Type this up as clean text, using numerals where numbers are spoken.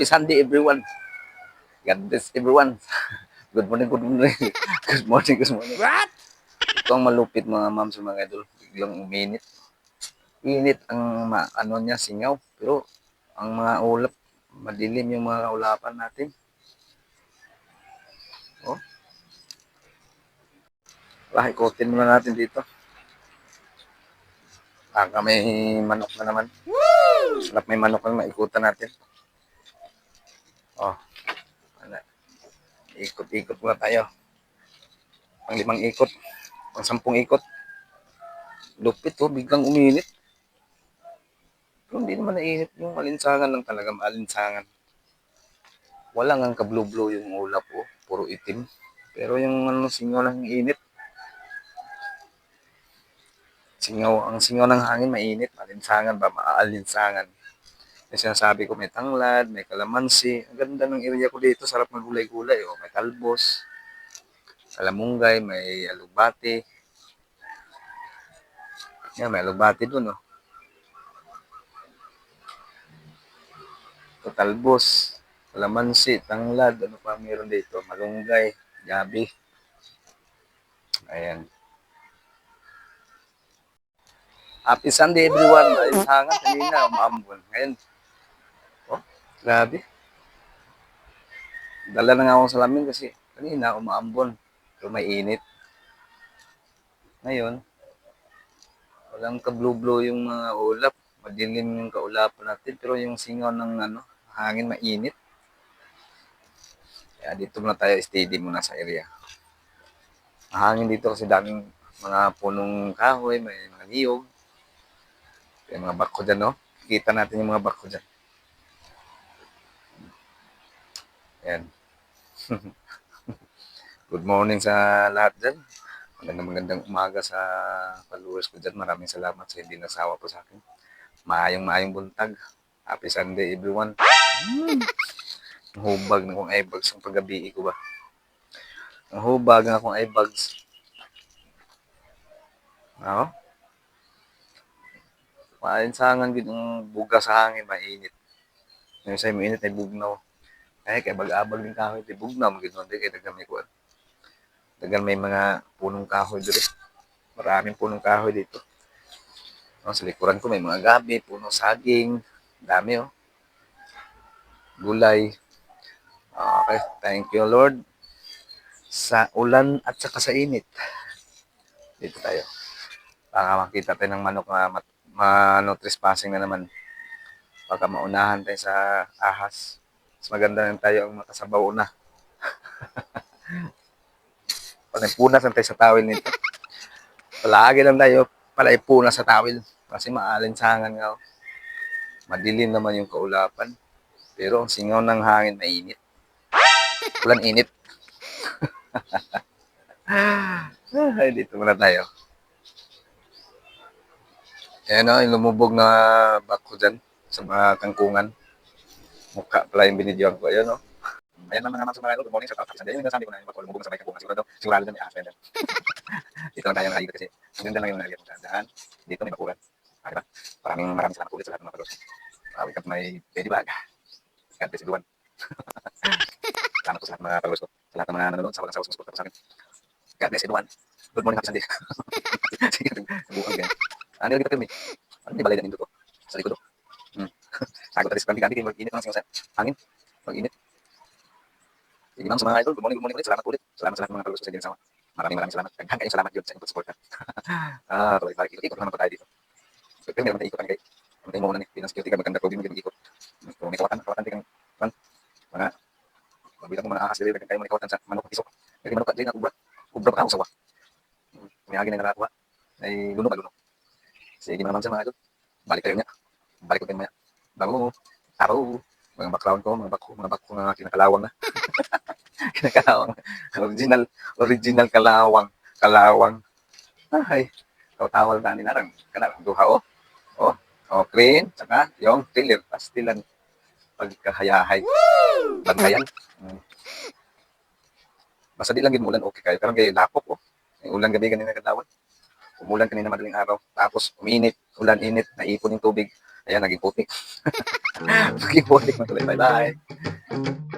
Happy Sunday, everyone. God bless everyone. Good morning, good morning. Good morning, good morning. What? Ito ang malupit mga ma'am sa mga idol. Biglang uminit. Init ang ano niya, singaw. Pero ang mga ulap, madilim yung mga ulapan natin. Oh, ikotin muna natin dito. Baka may manok na naman. Woo! Sarap may manok na maikutan natin. Oh, ano, ikot-ikot muna tayo. Pang 5 ikot. Pang 10 ikot. Lupit oh, biglang uminit. Pero hindi naman nainit yung alinsangan lang talaga, maalinsangan. Wala ngang ka-blue-blue yung ulap oh, puro itim. Pero yung ano, singaw ng init. Ang singaw ng hangin mainit, maalinsangan ba, maalinsangan. Yung sinasabi ko may tanglad, may kalamansi. Ang ganda ng area ko dito, sarap ng gulay-gulay oh. May talbos, kalamunggay, may alugbati. Yan, may alugbati dun oh. So, talbos, kalamansi, tanglad, ano pa meron dito, malunggay, gabi. Ayan. Happy Sunday everyone. Maalinsangan kanina, umaambon. Ngayon, oh, grabe. Dala na nga akong salamin kasi kanina umaambon. Pero may init. Ngayon, walang ka-blue-blue yung mga ulap. Madilim yung kaulapan natin. Pero yung singaw ng ano, hangin mainit. Kaya dito muna tayo, steady muna sa area. Hangin dito kasi daming mga punong kahoy, may mga niyog. May mga bako dyan, no? Kita natin yung mga bako dyan. Ayan. Good morning sa lahat dyan. Magandang umaga sa followers ko dyan. Maraming salamat sa hindi nasawa po sa akin. Maayong buntag. Happy Sunday everyone. Hubag na kung iBugs ang paggabi ko ba. Ang hubag na kung iBugs. Ako? Maalinsangan din ang buga sa hangin, mainit. Yung sa mainit ay bugnaw. Kaya bag-abag din kahoy, di bugnaw. Magiging di kaya dagan may kuwan. Dagan may mga punong kahoy dito. Maraming punong kahoy dito. No, sa likuran ko may mga gabi, puno saging. Dami oh. Gulay. Okay, thank you Lord. Sa ulan at saka sa init. Dito tayo. Baka makita tayo ng manok na trespassing na naman. Baka maunahan tayo sa ahas. Mas maganda na tayo ang makasabaw na. Pag nagpunas lang tayo sa tawil nito. Palagi lang tayo palaipunas sa tawil. Kasi maalinsangan nga. Madilim naman yung kaulapan. Pero ang singaw ng hangin mainit. Ulan init. Ay, dito muna tayo. Ayan o, yung lumubog na bako dyan sa mga kangkungan. Mukha pala yung binidyoan ko. Ayan o. Ayan naman naman sa mga good morning sa Tapos. Ayan yung nasabi ko na yung bako lumubog sa may kangkungan. Sigurado na may ahas. Dito lang tayo nakikita kasi ganda lang yung nakikita. Daan, dito may bakuran. Diba? Maraming salamat ulit sa lahat ng mga pagod. Wake up may baby bag. God bless everyone. Salamat po sa lahat ng mga pagod ko. Sa lahat ng mga nanonood sa walang sawas sumusuporta sa akin. God bless everyone. Good morning, happy Sunday. Sige, bukas ganyan. Ano yung kita film eh? Ano yung balay na nindot ko? Sa likod ko. Sagot na rin sa kanti-kanti kayo mag-init lang sa hangin. Mag-init. Sige ma'am sa mga idol, good morning ulit. Salamat ulit. Salamat sa lahat ng mga pagod ko sa ginsawa. Maraming salamat. Daghang kayong salamat yun sa inyong support. Balik-balik ikot-ikot naman pa tayo dito. Pero meron tayo ikotan kayo. Ano tayo muna ni bilang security guard maganda ko din mag-ikot. Kung may kawatan kang mga magbilang mo mga ahas dili kayo mo kawatan sa manok pisok. Kasi manok dili na ubra pa ako sawa. May agi na nakakuha. Ay luno ba luno. Sige naman sa mga idol. Balik kayo niya. Balik ko kayo maya. Bago araw mga background ko, mga bako na kinakalawang na. Kinakalawang. Original kalawang. Ay, tawal na ni narang kana duha oh. Oh, crane, saka yung tiller, pastilan pagkahayahay. Bantayan. Basta di lang gid mulan okay kayo. Karon kay lapok oh. Ulan gabi kanina kadlawon. Umulan kanina madaling araw. Tapos uminit, ulan init, naipon yung tubig. Ayan, naging putik. Naging putik na tuloy. Bye-bye.